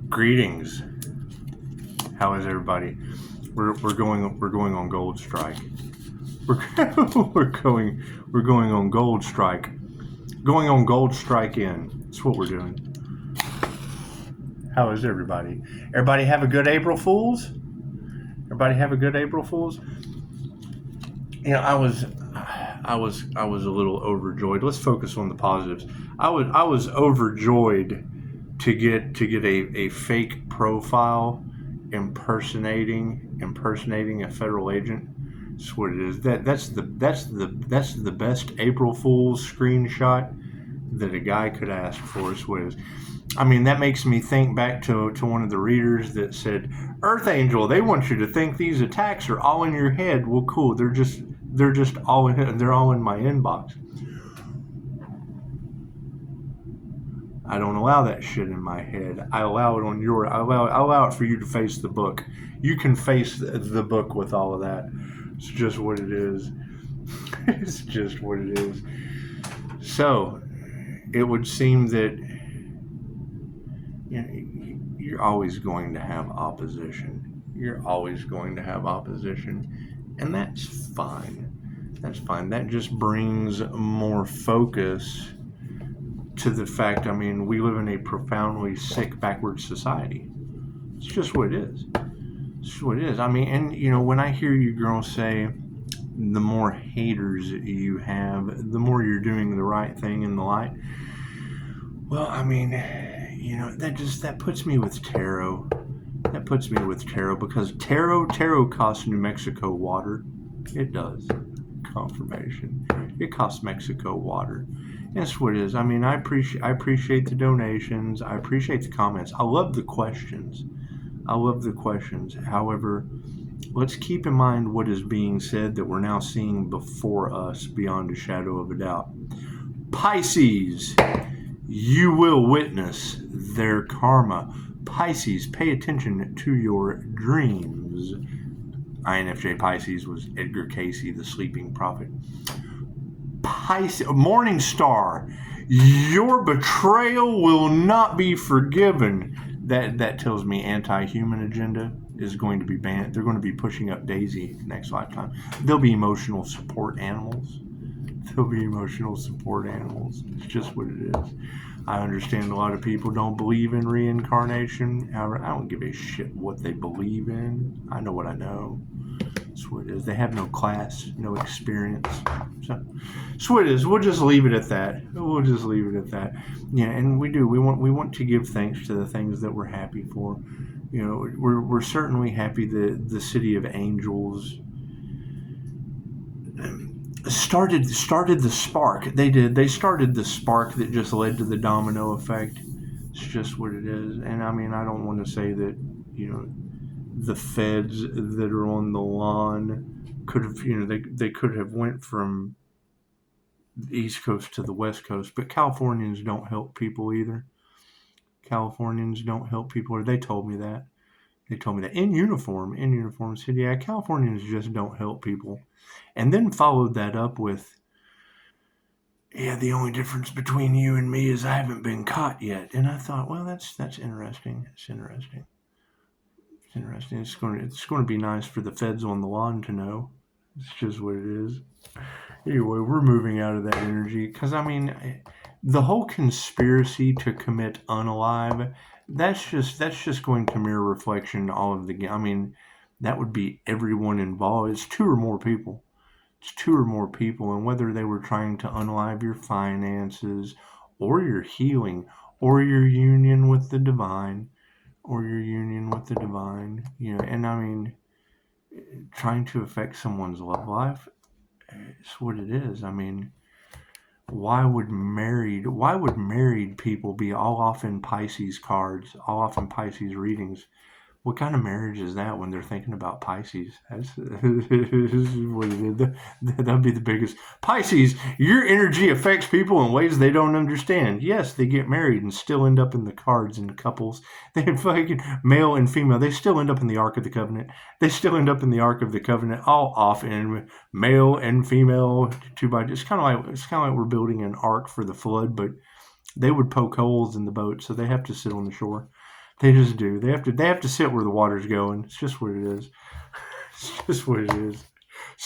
Greetings. How is everybody? We're going on Gold Strike. We're going on Gold Strike. Going on Gold Strike in. That's what we're doing. How is everybody? Everybody have a good April Fools? Everybody have a good April Fools? You know, I was a little overjoyed. Let's focus on the positives. I was overjoyed to get a fake profile impersonating a federal agent. That's what it is. That's the best April Fool's screenshot that a guy could ask for. Is what it is. I mean, that makes me think back to one of the readers that said, "Earth Angel, they want you to think these attacks are all in your head." Well, cool. They're just all in. They're all in my inbox. I don't allow that shit in my head. I allow it on your. I allow it for you to face the book. You can face the book with all of that. It's just what it is. It's just what it is. So, it would seem that you're always going to have opposition. You're always going to have opposition, and that's fine. That's fine. That just brings more focus to the fact, I mean, we live in a profoundly sick, backward society. It's just what it is. It's just what it is. I mean, and, when I hear you girls say, the more haters you have, the more you're doing the right thing in the light. Well, I mean, that puts me with tarot. That puts me with tarot because tarot costs New Mexico water. It does. Confirmation. It costs Mexico water. That's what it is. I mean, I appreciate the donations. I appreciate the comments. I love the questions. However, let's keep in mind what is being said that we're now seeing before us beyond a shadow of a doubt. Pisces, you will witness their karma. Pisces, pay attention to your dreams. INFJ Pisces was Edgar Cayce, the sleeping prophet. Pisces, Morning Star, your betrayal will not be forgiven. That tells me anti-human agenda is going to be banned. They're going to be pushing up Daisy next lifetime. There'll be emotional support animals. It's just what it is. I understand a lot of people don't believe in reincarnation. However, I don't give a shit what they believe in. I know what I know. That's what it is. They have no class, no experience. So that's what it is. We'll just leave it at that. Yeah, and we do. We want to give thanks to the things that we're happy for. We're certainly happy that the City of Angels started the spark. They did. They started the spark that just led to the domino effect. It's just what it is. And I mean, I don't want to say that, the feds that are on the lawn could have, they could have went from the East Coast to the West Coast, but Californians don't help people either. They told me that. In uniform said, yeah, Californians just don't help people. And then followed that up with, yeah, the only difference between you and me is I haven't been caught yet. And I thought, well, that's interesting. It's interesting. It's going to be nice for the feds on the lawn to know. It's just what it is. Anyway, we're moving out of that energy because, I mean, the whole conspiracy to commit unalive, that's just going to mirror reflection all of the. I mean, that would be everyone involved. It's two or more people, and whether they were trying to unalive your finances, or your healing, or your union with the divine. And I mean, trying to affect someone's love life, it's what it is. I mean, why would married people be all off in Pisces cards, all off in Pisces readings? What kind of marriage is that when they're thinking about Pisces? That's what it is. That'd be the biggest. Pisces, your energy affects people in ways they don't understand. Yes, they get married and still end up in the cards and couples. They fucking male and female. They still end up in the Ark of the Covenant. All off in male and female 2x2. It's kind of like we're building an ark for the flood, but they would poke holes in the boat, so they have to sit on the shore. They just do. They have to sit where the water's going. It's just what it is. It's just what it is.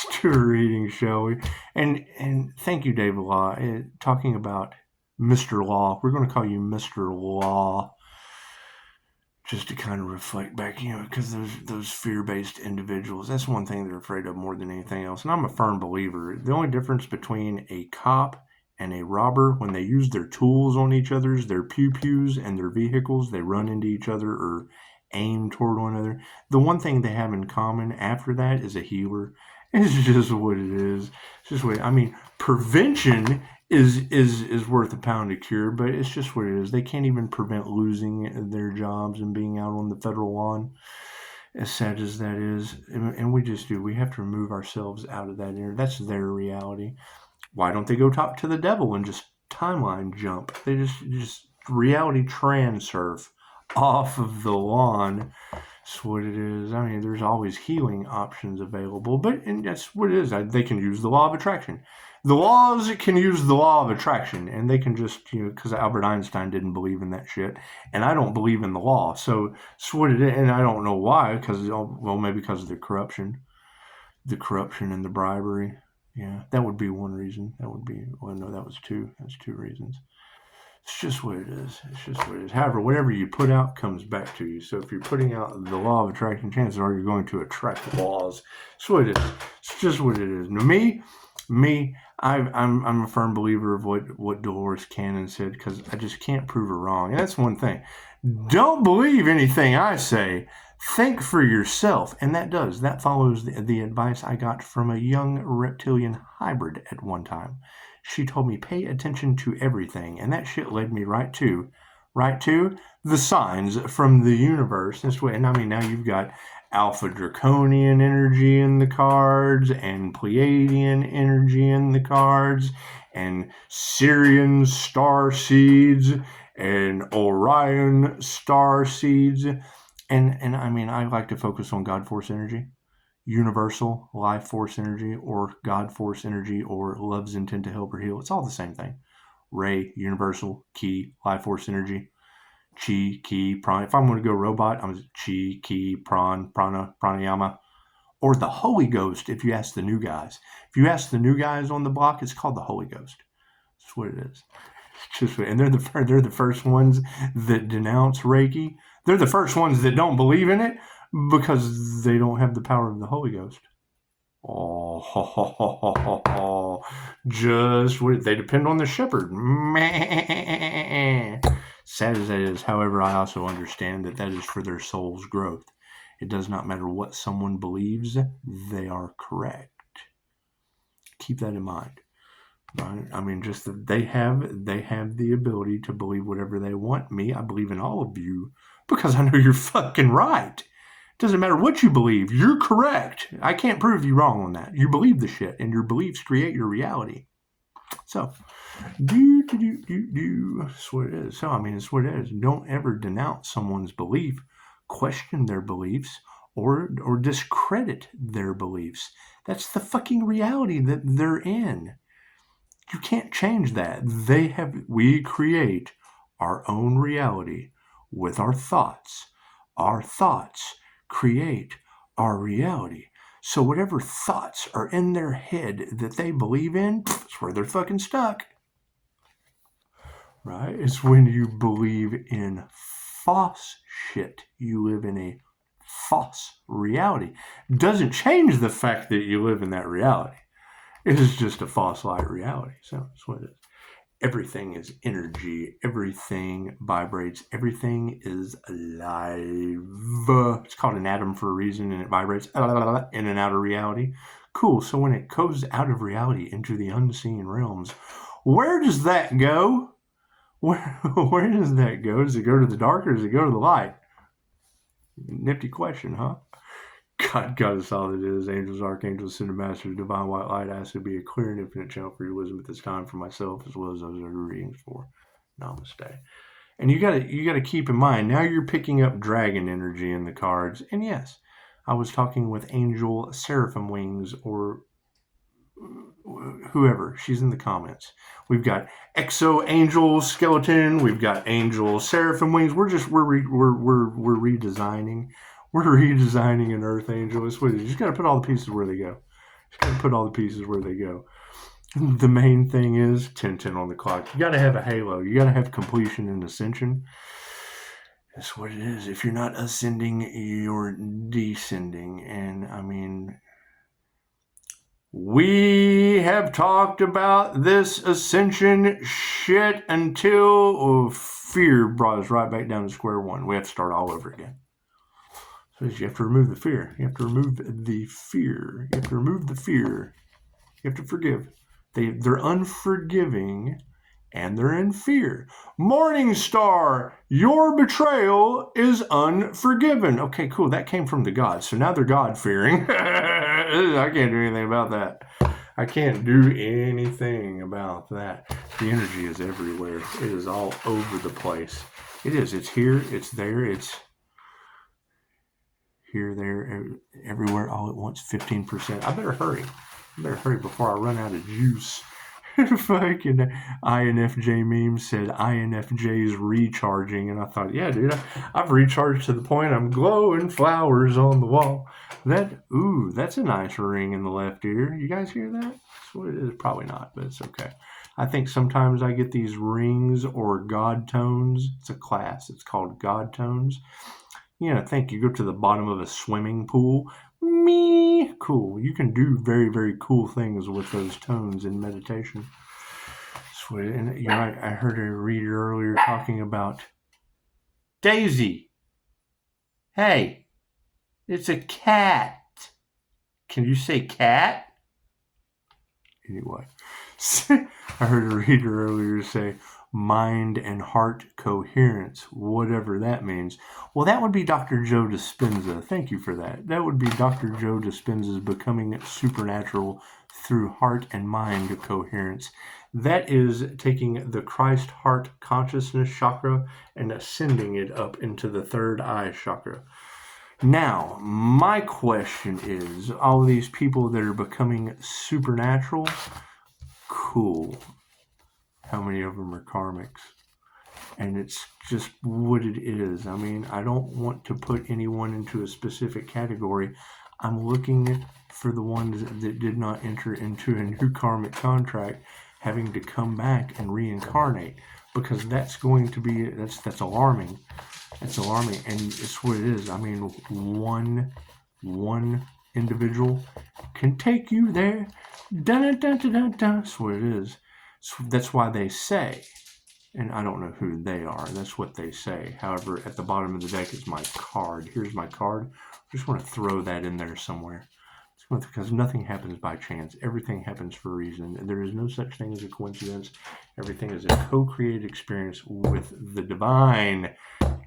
Let's do a reading, shall we? And thank you, David Law. Talking about Mr. Law. We're going to call you Mr. Law. Just to kind of reflect back, because those fear-based individuals, that's one thing they're afraid of more than anything else. And I'm a firm believer. The only difference between a cop and a robber, when they use their tools on each other's, their pew-pews and their vehicles, they run into each other or aim toward one another. The one thing they have in common after that is a healer. It's just what it is. It's just what prevention is worth a pound of cure, but it's just what it is. They can't even prevent losing their jobs and being out on the federal lawn, as sad as that is. And we just do. We have to remove ourselves out of that. That's their reality. Why don't they go talk to the devil and just timeline jump? They just reality transurf off of the lawn. That's what it is. I mean, there's always healing options available, and that's what it is. They can use the law of attraction. The laws can use the law of attraction, and they can just, because Albert Einstein didn't believe in that shit, and I don't believe in the law. So it's what it is, and I don't know why, maybe because of the corruption and the bribery. Yeah, that would be one reason. That was two. That's two reasons. It's just what it is. It's just what it is. However, whatever you put out comes back to you. So if you're putting out the law of attraction, chances are you're going to attract laws. That's what it is. It's just what it is. Now, I'm a firm believer of what Dolores Cannon said, because I just can't prove her wrong. And that's one thing. Don't believe anything I say. Think for yourself. And that follows the advice I got from a young reptilian hybrid at one time. She told me, pay attention to everything. And that shit led me right to the signs from the universe. And I mean, now you've got Alpha Draconian energy in the cards, and Pleiadian energy in the cards, and Sirian star seeds, and Orion star seeds. And I mean, I like to focus on God Force energy, universal life force energy, or God Force energy, or love's intent to help or heal. It's all the same thing. Ray, universal, key, life force energy. Chi, ki, prana. If I'm going to go robot, I'm chi, ki, prana, pranayama. Or the Holy Ghost, if you ask the new guys. If you ask the new guys on the block, it's called the Holy Ghost. That's what it is. And they're the first ones that denounce Reiki. They're the first ones that don't believe in it because they don't have the power of the Holy Ghost. They depend on the shepherd. Sad as that is, however, I also understand that is for their soul's growth. It does not matter what someone believes, they are correct. Keep that in mind. Right? I mean, just that they have the ability to believe whatever they want. Me, I believe in all of you because I know you're fucking right. Doesn't matter what you believe, you're correct. I can't prove you wrong on that. You believe the shit, and your beliefs create your reality. So, that's what it is. So, I mean, it's what it is. Don't ever denounce someone's belief, question their beliefs, or discredit their beliefs. That's the fucking reality that they're in. You can't change that. We create our own reality with our thoughts. Our thoughts create our reality. So whatever thoughts are in their head that they believe in, it's where they're fucking stuck. Right? It's when you believe in false shit. You live in a false reality. Doesn't change the fact that you live in that reality. It is just a false light reality. So that's what it is. Everything is energy. Everything vibrates. Everything is alive. It's called an atom for a reason, and it vibrates in and out of reality. Cool. So when it goes out of reality into the unseen realms, where does that go? Where does that go? Does it go to the dark, or does it go to the light? Nifty question, huh? God is all that is. Angels, archangels, ascended masters, divine white light. I ask to be a clear and infinite channel for your wisdom at this time for myself, as well as those other readings for. Namaste. And you gotta keep in mind, now you're picking up dragon energy in the cards. And yes, I was talking with angel seraphim wings, or whoever, she's in the comments. We've got Exo Angel Skeleton. We've got Angel Seraphim Wings. We're redesigning. We're redesigning an Earth Angel. It's what you just got to put all the pieces where they go. Just got to put all the pieces where they go. The main thing is 10:10 on the clock. You got to have a halo. You got to have completion and ascension. That's what it is. If you're not ascending, you're descending. And I mean, we have talked about this ascension shit until fear brought us right back down to square one. We have to start all over again. So you have to remove the fear. You have to remove the fear. You have to remove the fear. You have to forgive. They're unforgiving and they're in fear. Morning Star, your betrayal is unforgiven. Okay, cool. That came from the gods. So now they're God-fearing. I can't do anything about that. I can't do anything about that. The energy is everywhere. It is all over the place. It is. It's here. It's there. It's here, there, everywhere, all at once. 15%. I better hurry. Before I run out of juice. Fucking INFJ meme said INFJ's recharging, and I thought, yeah, dude, I've recharged to the point I'm glowing flowers on the wall. That's a nice ring in the left ear. You guys hear that? That's what it is. Probably not, but it's okay. I think sometimes I get these rings or God tones. It's a class. It's called God tones. You know, think you go to the bottom of a swimming pool. Cool. You can do very, very cool things with those tones in meditation. Sweet. And you know, I heard a reader earlier talking about Daisy. Hey, it's a cat. Can you say cat? Anyway, I heard a reader earlier say mind and heart coherence, whatever that means. Well, that would be Dr. Joe Dispenza. Thank you for that. That would be Dr. Joe Dispenza's becoming supernatural through heart and mind coherence. That is taking the Christ heart consciousness chakra and ascending it up into the third eye chakra. Now, my question is, all of these people that are becoming supernatural, cool. How many of them are karmics? And it's just what it is. I mean, I don't want to put anyone into a specific category. I'm looking for the ones that did not enter into a new karmic contract, having to come back and reincarnate, because that's going to be, that's alarming. That's alarming, and it's what it is. I mean, one individual can take you there. That's what it is. So that's why they say, and I don't know who they are, that's what they say. However, at the bottom of the deck is my card. Here's my card. I just want to throw that in there somewhere. Because nothing happens by chance. Everything happens for a reason. There is no such thing as a coincidence. Everything is a co-created experience with the divine.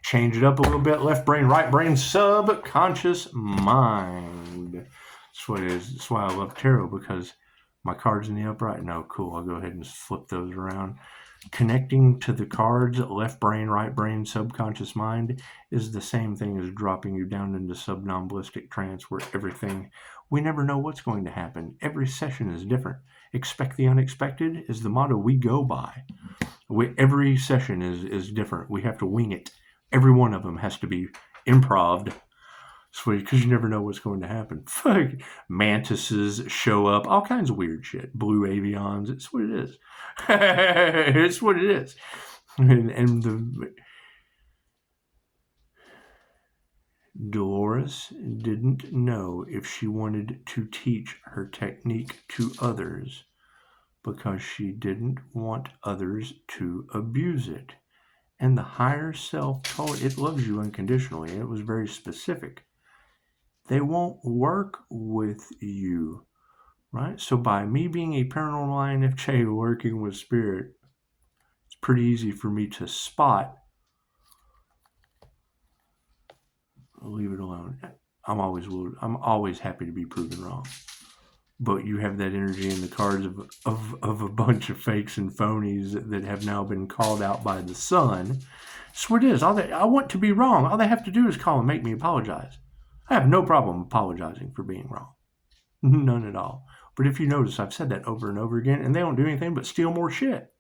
Change it up a little bit. Left brain, right brain, subconscious mind. That's what it is. That's why I love tarot, because my cards in the upright. No, cool. I'll go ahead and flip those around. Connecting to the cards, left brain, right brain, subconscious mind, is the same thing as dropping you down into somnambulistic trance, where everything, we never know what's going to happen. Every session is different. Expect the unexpected is the motto we go by. Every session is different. We have to wing it. Every one of them has to be improv'd. Sweet, because you never know what's going to happen. Fuck, mantises show up, all kinds of weird shit. Blue avians, it's what it is. It's what it is. And the Dolores didn't know if she wanted to teach her technique to others, because she didn't want others to abuse it. And the higher self told it loves you unconditionally, and it was very specific. They won't work with you, right? So by me being a paranormal INFJ working with spirit, it's pretty easy for me to spot. I'll leave it alone. I'm always happy to be proven wrong. But you have that energy in the cards of a bunch of fakes and phonies that have now been called out by the sun. That's what it is. I want to be wrong. All they have to do is call and make me apologize. I have no problem apologizing for being wrong. None at all. But if you notice, I've said that over and over again, and they don't do anything but steal more shit.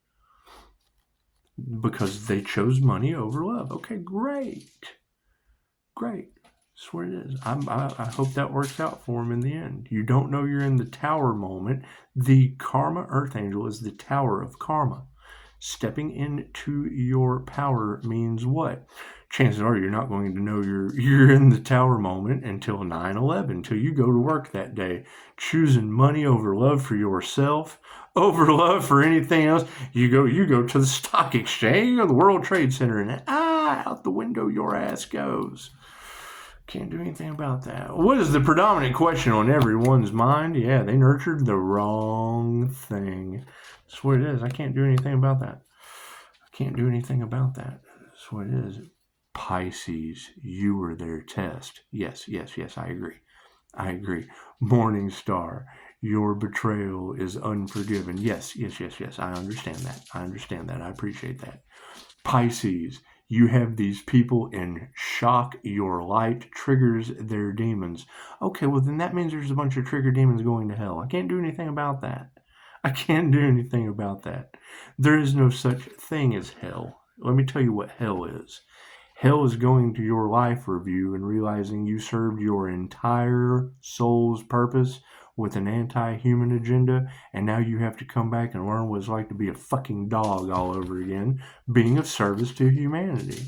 Because they chose money over love. Okay, great. Great. That's what it is. I hope that works out for them in the end. You don't know you're in the tower moment. The Karma Earth Angel is the tower of karma. Stepping into your power means what? Chances are you're not going to know you're in the tower moment until 9/11, until you go to work that day. Choosing money over love for yourself, over love for anything else. You go to the stock exchange or the World Trade Center, and out the window your ass goes. Can't do anything about that. What is the predominant question on everyone's mind? Yeah, they nurtured the wrong thing. That's what it is. I can't do anything about that. I can't do anything about that. That's what it is. Pisces, you were their test. Yes, I agree. Morning Star, your betrayal is unforgiven. Yes, I understand that. I appreciate that. Pisces, you have these people in shock. Your light triggers their demons. Okay, well then that means there's a bunch of trigger demons going to hell. I can't do anything about that. There is no such thing as hell. Let me tell you what hell is. Hell is going to your life review and realizing you served your entire soul's purpose with an anti-human agenda, and now you have to come back and learn what it's like to be a fucking dog all over again, being of service to humanity.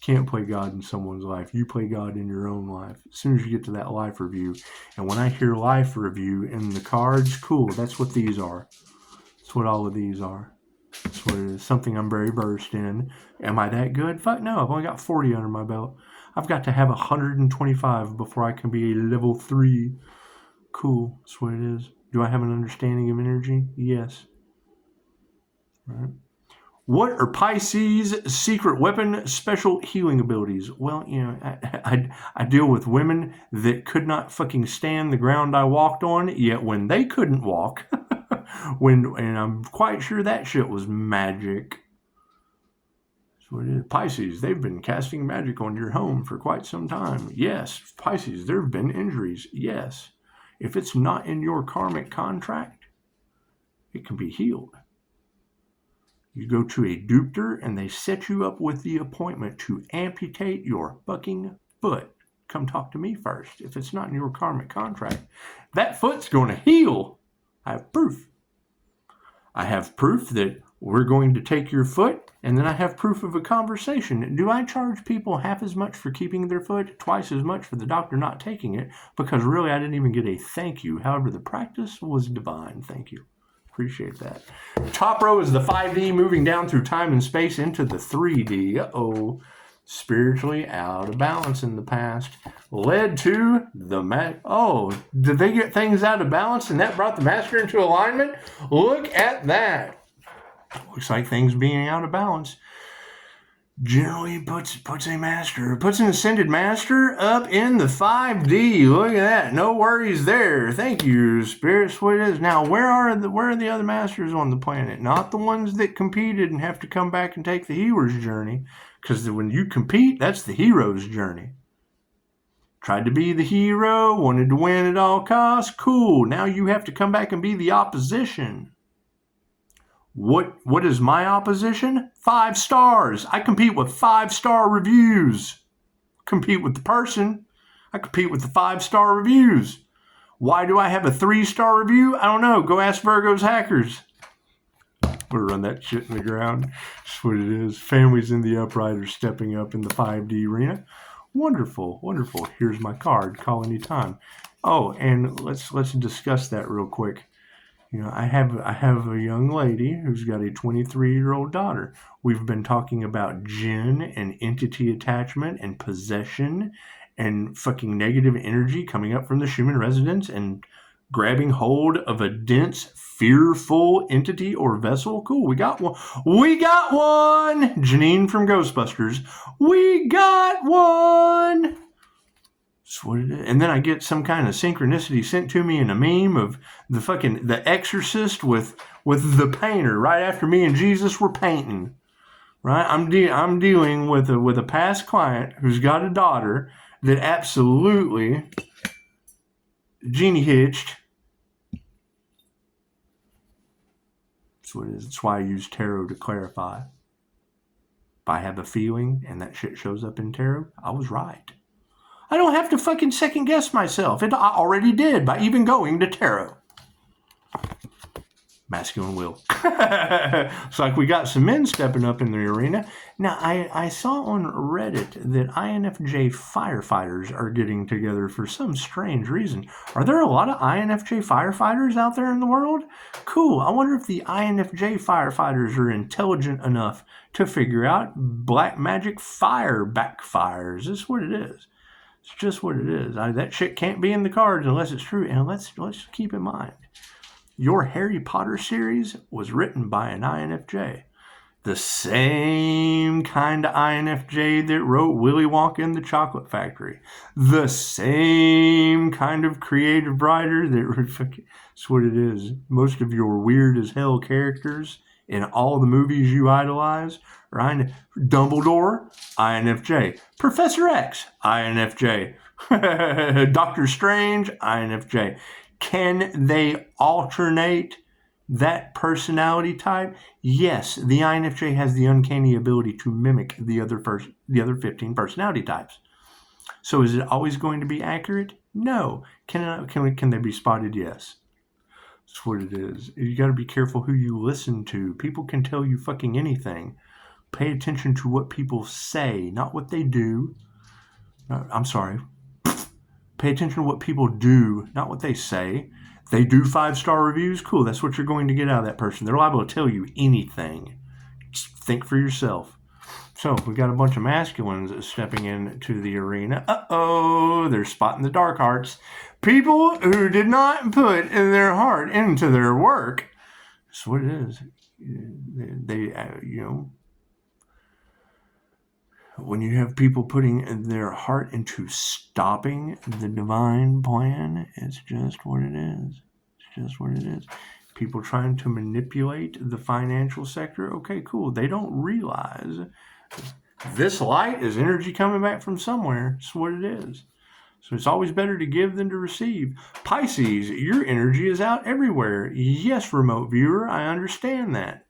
Can't play God in someone's life. You play God in your own life. As soon as you get to that life review, and when I hear life review in the cards, cool, that's what these are. That's what all of these are. That's what it is. Something I'm very versed in. Am I that good? Fuck no, I've only got 40 under my belt. I've got to have 125 before I can be a level 3. Cool, that's what it is. Do I have an understanding of energy? Yes. All right. What are Pisces' secret weapon special healing abilities? Well, I deal with women that could not fucking stand the ground I walked on, yet when they couldn't walk, and I'm quite sure that shit was magic. That's what it is. Pisces, they've been casting magic on your home for quite some time. Yes. Pisces, there have been injuries. Yes. If it's not in your karmic contract, it can be healed. You go to a doctor and they set you up with the appointment to amputate your fucking foot. Come talk to me first. If it's not in your karmic contract, that foot's going to heal. I have proof. I have proof that we're going to take your foot, and then I have proof of a conversation. Do I charge people half as much for keeping their foot, twice as much for the doctor not taking it? Because really, I didn't even get a thank you. However, the practice was divine. Thank you. Appreciate that. Top row is the 5D moving down through time and space into the 3D. Uh-oh. Spiritually out of balance in the past. Led to the Oh, did they get things out of balance and that brought the master into alignment? Look at that. Looks like things being out of balance generally puts an ascended master up in the 5D. Look at that. No worries there. Thank you, spirits. What it is. Now, where are the other masters on the planet? Not the ones that competed and have to come back and take the hero's journey. Because when you compete, that's the hero's journey. Tried to be the hero, wanted to win at all costs. Cool. Now you have to come back and be the opposition. What is my opposition? 5 stars. I compete with 5-star reviews. Compete with the person. I compete with the 5-star reviews. Why do I have a 3-star review? I don't know. Go ask Virgo's hackers. We'll run that shit in the ground. That's what it is. Families in the upright are stepping up in the 5D arena. Wonderful, wonderful. Here's my card. Call anytime. Oh, and let's discuss that real quick. I have a young lady who's got a 23-year-old daughter. We've been talking about jinn and entity attachment and possession and fucking negative energy coming up from the Schumann resonance and grabbing hold of a dense, fearful entity or vessel. Cool, we got one. Janine from Ghostbusters. We got one. That's what it is. And then I get some kind of synchronicity sent to me in a meme of the Exorcist with the painter right after me and Jesus were painting. Right? I'm dealing with a past client who's got a daughter that absolutely Genie hitched. That's what it is. That's why I use tarot to clarify. If I have a feeling and that shit shows up in tarot, I was right. I don't have to fucking second guess myself. I already did by even going to tarot. Masculine will. It's like we got some men stepping up in the arena. Now, I saw on Reddit that INFJ firefighters are getting together for some strange reason. Are there a lot of INFJ firefighters out there in the world? Cool. I wonder if the INFJ firefighters are intelligent enough to figure out black magic fire backfires. That's what it is. It's just what it is. That shit can't be in the cards unless it's true. And let's keep in mind, your Harry Potter series was written by an INFJ. The same kind of INFJ that wrote Willy Wonka and the Chocolate Factory. The same kind of creative writer that... That's what it is. Most of your weird as hell characters in all the movies you idolize are Dumbledore, INFJ. Professor X, INFJ. Doctor Strange, INFJ. Can they alternate that personality type? Yes, the INFJ has the uncanny ability to mimic the other 15 personality types. So is it always going to be accurate? No. Can they be spotted? Yes. That's what it is. You got to be careful who you listen to. People can tell you fucking anything. Pay attention to what people say, not what they do. I'm sorry. Pay attention to what people do, not what they say. They do 5-star reviews. Cool, that's what you're going to get out of that person. They're liable to tell you anything. Just think for yourself. So we got a bunch of masculines stepping into the arena. Uh-oh, they're spotting the dark hearts. People who did not put their heart into their work. That's what it is. They when you have people putting their heart into stopping the divine plan, it's just what it is. It's just what it is. People trying to manipulate the financial sector, okay, cool. They don't realize this light is energy coming back from somewhere. It's what it is. So it's always better to give than to receive. Pisces, your energy is out everywhere. Yes, remote viewer, I understand that.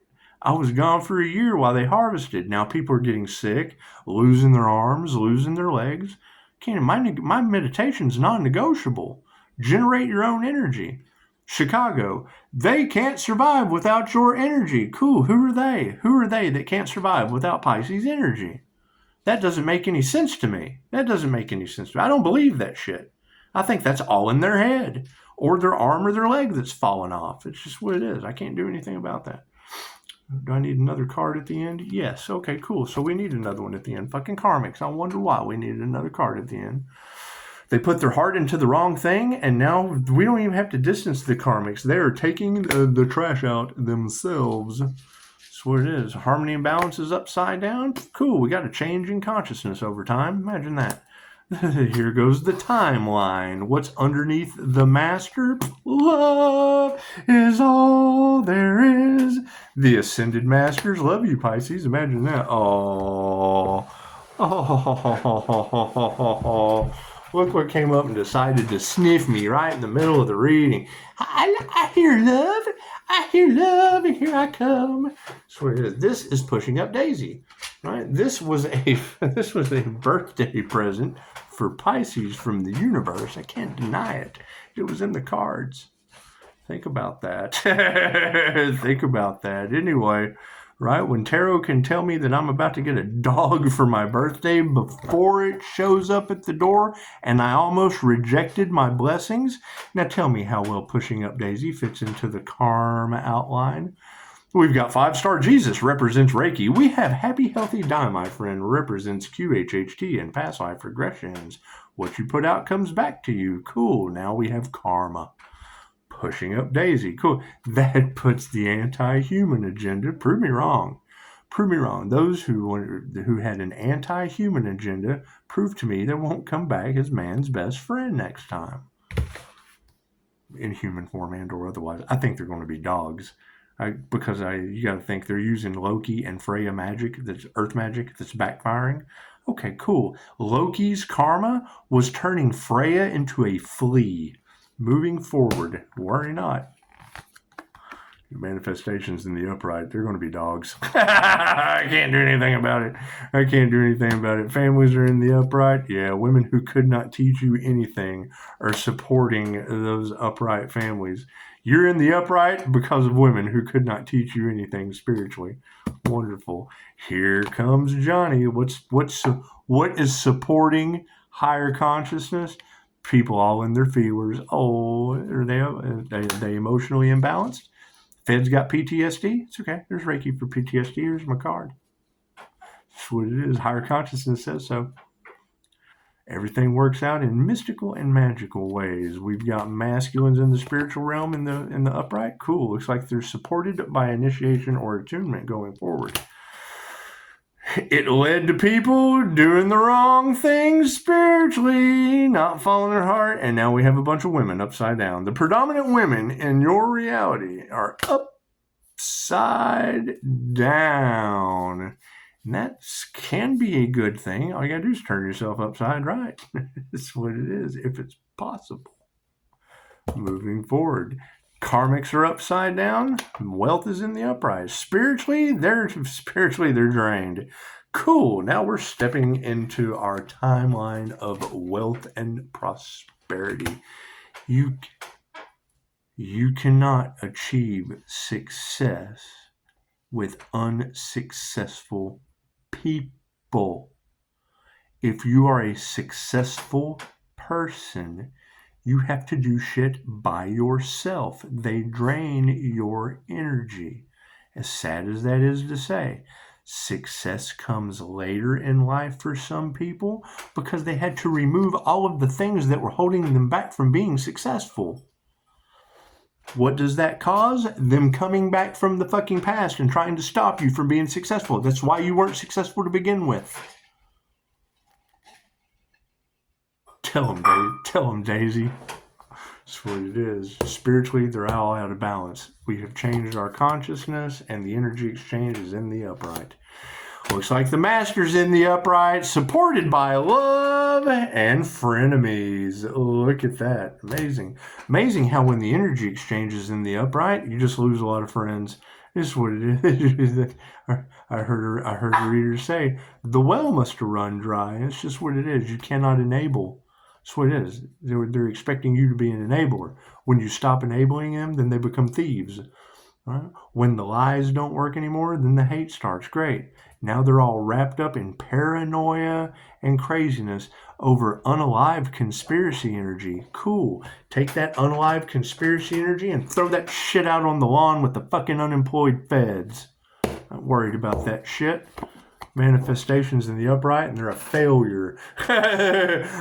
I was gone for a year while they harvested. Now people are getting sick, losing their arms, losing their legs. My meditation's non-negotiable. Generate your own energy. Chicago, they can't survive without your energy. Cool, who are they? Who are they that can't survive without Pisces energy? That doesn't make any sense to me. I don't believe that shit. I think that's all in their head. Or their arm or their leg that's fallen off. It's just what it is. I can't do anything about that. Do I need another card at the end? Yes. Okay, cool. So we need another one at the end. Fucking karmics. I wonder why we needed another card at the end. They put their heart into the wrong thing, and now we don't even have to distance the karmics. They are taking the trash out themselves. That's what it is. Harmony and balance is upside down. Cool. We got a change in consciousness over time. Imagine that. Here goes the timeline. What's underneath the master? Love is all there is. The ascended masters love you, Pisces. Imagine that. Oh. Look what came up and decided to sniff me right in the middle of the reading. I hear love. I hear love, and here I come. So this is pushing up Daisy, right? This was a birthday present for Pisces from the universe. I can't deny it. It was in the cards. Think about that. Think about that. Anyway, right? When tarot can tell me that I'm about to get a dog for my birthday before it shows up at the door, and I almost rejected my blessings. Now tell me how well pushing up Daisy fits into the karma outline. We've got 5-star Jesus represents Reiki. We have Happy Healthy Die, my friend, represents QHHT and past life regressions. What you put out comes back to you. Cool. Now we have karma. Pushing up Daisy. Cool. That puts the anti-human agenda. Prove me wrong. Prove me wrong. Those who had an anti-human agenda, prove to me they won't come back as man's best friend next time. In human form and or otherwise. I think they're going to be dogs. Because you got to think they're using Loki and Freya magic, that's earth magic, that's backfiring. Okay, cool. Loki's karma was turning Freya into a flea. Moving forward, worry not. Manifestations in the upright, they're going to be dogs. I can't do anything about it. Families are in the upright. Yeah, women who could not teach you anything are supporting those upright families. You're in the upright because of women who could not teach you anything spiritually. Wonderful. Here comes Johnny. What is supporting higher consciousness? People all in their feelers. Oh, are they emotionally imbalanced? Fed's got PTSD. It's okay. There's Reiki for PTSD. Here's my card. That's what it is. Higher consciousness says so. Everything works out in mystical and magical ways. We've got masculines in the spiritual realm in the upright. Cool. Looks like they're supported by initiation or attunement going forward. It led to people doing the wrong things spiritually, not following their heart, and now we have a bunch of women upside down. The predominant women in your reality are upside down. And that can be a good thing. All you gotta do is turn yourself upside right. That's what it is, if it's possible. Moving forward. Karmics are upside down. Wealth is in the upright. Spiritually, they're drained. Cool. Now we're stepping into our timeline of wealth and prosperity. You cannot achieve success with unsuccessful people. If you are a successful person, you have to do shit by yourself. They drain your energy. As sad as that is to say, success comes later in life for some people because they had to remove all of the things that were holding them back from being successful. What does that cause? Them coming back from the fucking past and trying to stop you from being successful. That's why you weren't successful to begin with. Tell them, Daisy. That's what it is. Spiritually, they're all out of balance. We have changed our consciousness, and the energy exchange is in the upright. Looks like the master's in the upright, supported by love and frenemies. Look at that. Amazing. Amazing how when the energy exchange is in the upright, you just lose a lot of friends. This is what it is. I heard a reader say, the well must run dry. It's just what it is. You cannot enable. That's what it is. They're expecting you to be an enabler. When you stop enabling them, then they become thieves. Right? When the lies don't work anymore, then the hate starts. Great. Now they're all wrapped up in paranoia and craziness over unalive conspiracy energy. Cool. Take that unalive conspiracy energy and throw that shit out on the lawn with the fucking unemployed feds. Not worried about that shit. Manifestations in the upright, and they're a failure.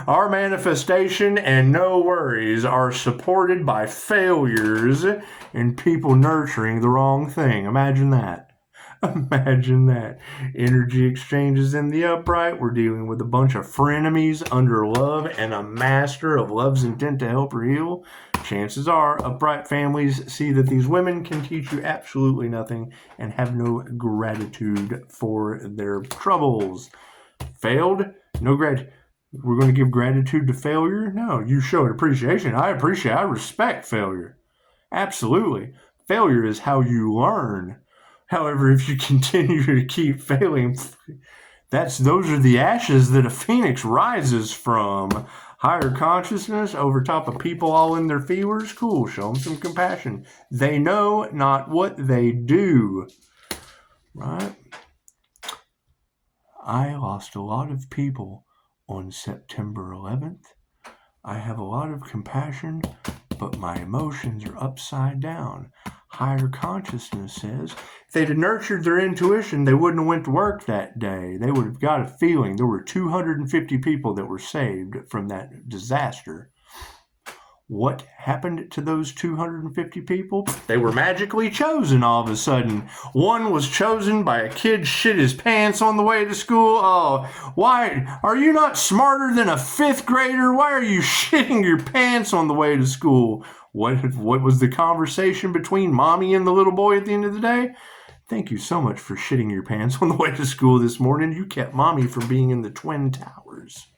Our manifestation and no worries are supported by failures and people nurturing the wrong thing. Imagine that. Imagine that. Energy exchanges in the upright. We're dealing with a bunch of frenemies under love and a master of love's intent to help or heal. Chances are upright families see that these women can teach you absolutely nothing and have no gratitude for their troubles. Failed? No gratitude. We're going to give gratitude to failure? No, you showed appreciation. I respect failure. Absolutely. Failure is how you learn. However, if you continue to keep failing, those are the ashes that a phoenix rises from. Higher consciousness over top of people all in their feelers. Cool. Show them some compassion. They know not what they do. Right? I lost a lot of people on September 11th. I have a lot of compassion, but my emotions are upside down. Higher consciousness says if they'd have nurtured their intuition, they wouldn't have went to work that day. They would have got a feeling. There were 250 people that were saved from that disaster. What happened to those 250 people? They were magically chosen all of a sudden. One was chosen by a kid shit his pants on the way to school. Oh, why? Are you not smarter than a fifth grader? Why are you shitting your pants on the way to school? What was the conversation between mommy and the little boy at the end of the day? Thank you so much for shitting your pants on the way to school this morning. You kept mommy from being in the Twin Towers.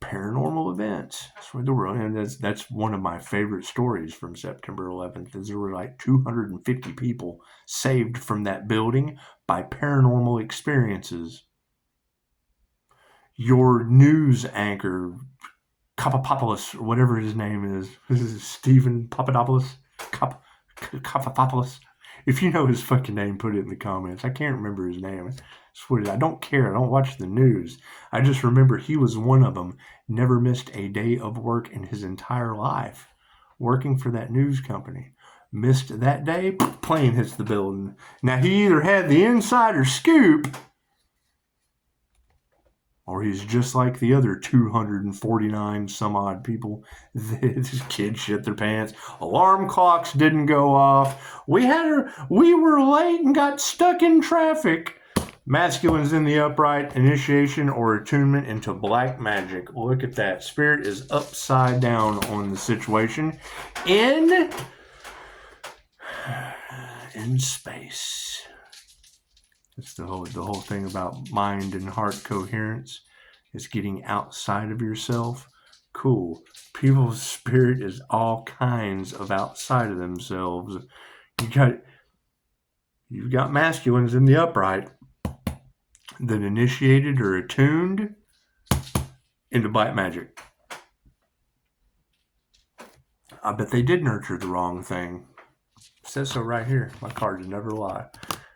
paranormal events. That's where the world, and that's one of my favorite stories from September 11th. Is there were like 250 people saved from that building by paranormal experiences. Your news anchor, Kapopoulos, or whatever his name is, this is Stephen Papadopoulos, Kapopoulos. If you know his fucking name, put it in the comments. I can't remember his name. I don't care. I don't watch the news. I just remember he was one of them. Never missed a day of work in his entire life, working for that news company. Missed that day, plane hits the building. Now, he either had the insider scoop, or he's just like the other 249 some odd people. These kids shit their pants. Alarm clocks didn't go off. We were late and got stuck in traffic. Masculines in the upright, initiation or attunement into black magic. Look at that. Spirit is upside down on the situation in space. It's the whole thing about mind and heart coherence. It's getting outside of yourself. Cool. People's spirit is all kinds of outside of themselves. You've got masculines in the upright that initiated or attuned into black magic. I bet they did nurture the wrong thing. It says so right here. My cards never lie.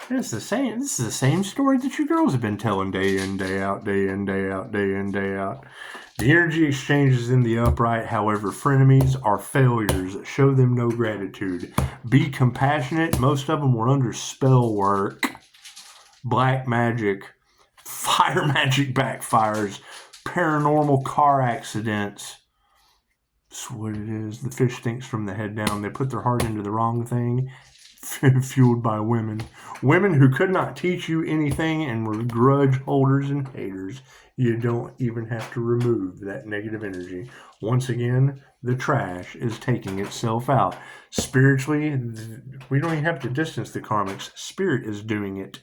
And it's the same. This is the same story that you girls have been telling day in, day out, day in, day out, day in, day out. The energy exchanges in the upright, however, frenemies are failures. Show them no gratitude. Be compassionate. Most of them were under spell work. Black magic. Fire magic backfires. Paranormal car accidents. That's what it is. The fish stinks from the head down. They put their heart into the wrong thing. Fueled by women. Women who could not teach you anything and were grudge holders and haters. You don't even have to remove that negative energy. Once again, the trash is taking itself out. Spiritually, we don't even have to distance the karmics. Spirit is doing it.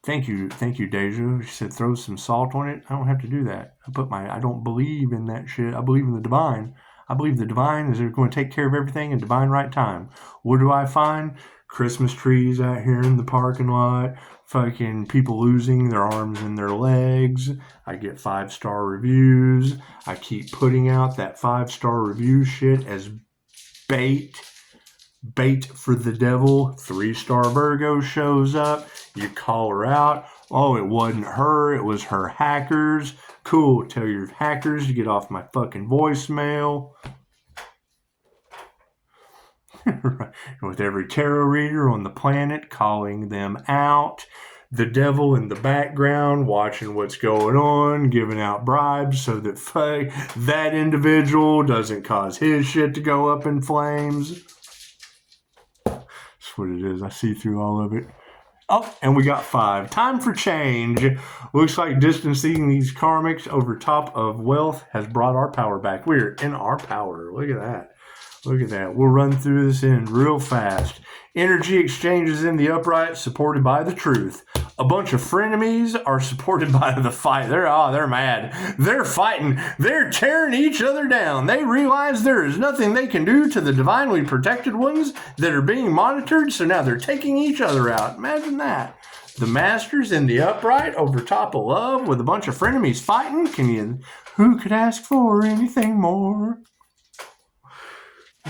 Thank you, Deja. She said throw some salt on it. I don't have to do that. I don't believe in that shit. I believe in the divine. I believe the divine is going to take care of everything in divine right time. What do I find? Christmas trees out here in the parking lot. Fucking people losing their arms and their legs. I get 5-star reviews. I keep putting out that 5-star review shit as bait for the devil. 3-star Virgo shows up. You call her out. Oh, it wasn't her. It was her hackers. Cool. Tell your hackers to get off my fucking voicemail. With every tarot reader on the planet calling them out. The devil in the background watching what's going on, giving out bribes so that that individual doesn't cause his shit to go up in flames. That's what it is. I see through all of it. Oh, and we got 5. Time for change. Looks like distancing these karmics over top of wealth has brought our power back. We're in our power. Look at that. Look at that. We'll run through this end real fast. Energy exchanges in the upright supported by the truth. A bunch of frenemies are supported by the fight. They're mad. They're fighting. They're tearing each other down. They realize there is nothing they can do to the divinely protected ones that are being monitored, so now they're taking each other out. Imagine that. The masters in the upright over top of love with a bunch of frenemies fighting. Who could ask for anything more?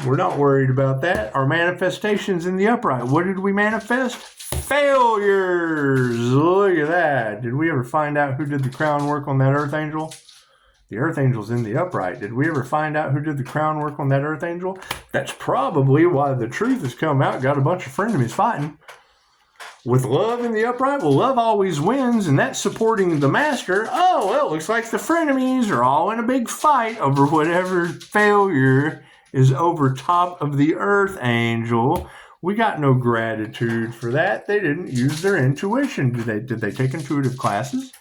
We're not worried about that. Our manifestations in the upright. What did we manifest? Failures. Look at that. Did we ever find out who did the crown work on that earth angel? The earth angel's in the upright. Did we ever find out who did the crown work on that earth angel? That's probably why the truth has come out. Got a bunch of frenemies fighting. With love in the upright, well, love always wins, and that's supporting the master. Oh, well, it looks like the frenemies are all in a big fight over whatever failure is over top of the earth angel. We got no gratitude for that. They didn't use their intuition. Did they take intuitive classes?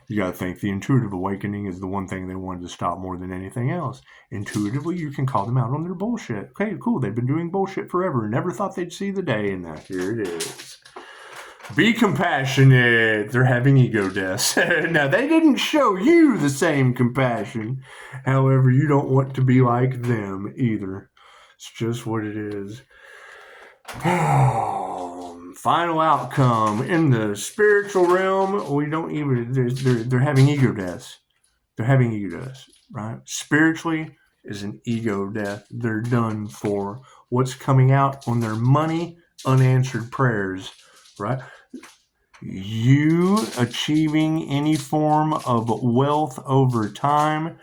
You got to think the intuitive awakening is the one thing they wanted to stop more than anything else. Intuitively, you can call them out on their bullshit. Okay, cool. They've been doing bullshit forever and never thought they'd see the day, and now here it is. Be compassionate. They're having ego deaths. Now, they didn't show you the same compassion. However, you don't want to be like them either. It's just what it is. Final outcome. In the spiritual realm, we don't even... They're having ego deaths. They're having ego deaths, right? Spiritually is an ego death. They're done for. What's coming out on their money? Unanswered prayers, right? You achieving any form of wealth over time,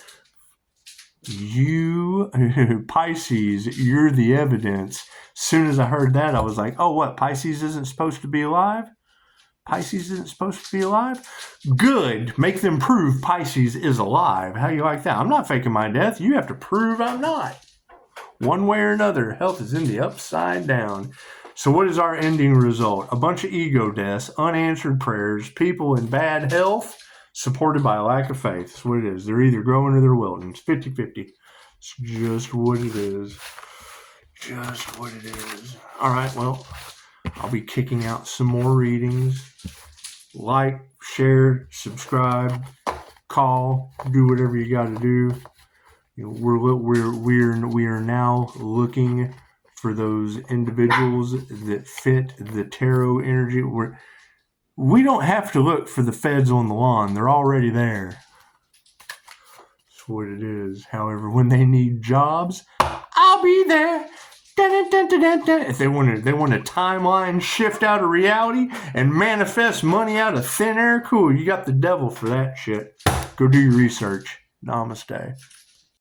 you, Pisces, you're the evidence. As soon as I heard that, I was like, oh, what? Pisces isn't supposed to be alive? Pisces isn't supposed to be alive? Good. Make them prove Pisces is alive. How do you like that? I'm not faking my death. You have to prove I'm not. One way or another, health is in the upside down. So what is our ending result? A bunch of ego deaths, unanswered prayers, people in bad health, supported by a lack of faith. That's what it is. They're either growing or they're wilting. It's 50-50. It's just what it is. Just what it is. All right, well, I'll be kicking out some more readings. Like, share, subscribe, call, do whatever you got to do. You know, we are now looking for those individuals that fit the tarot energy. We don't have to look for the feds on the lawn. They're already there. That's what it is. However, when they need jobs, I'll be there. Dun, dun, dun, dun, dun. If they want a timeline shift out of reality and manifest money out of thin air, cool. You got the devil for that shit. Go do your research. Namaste.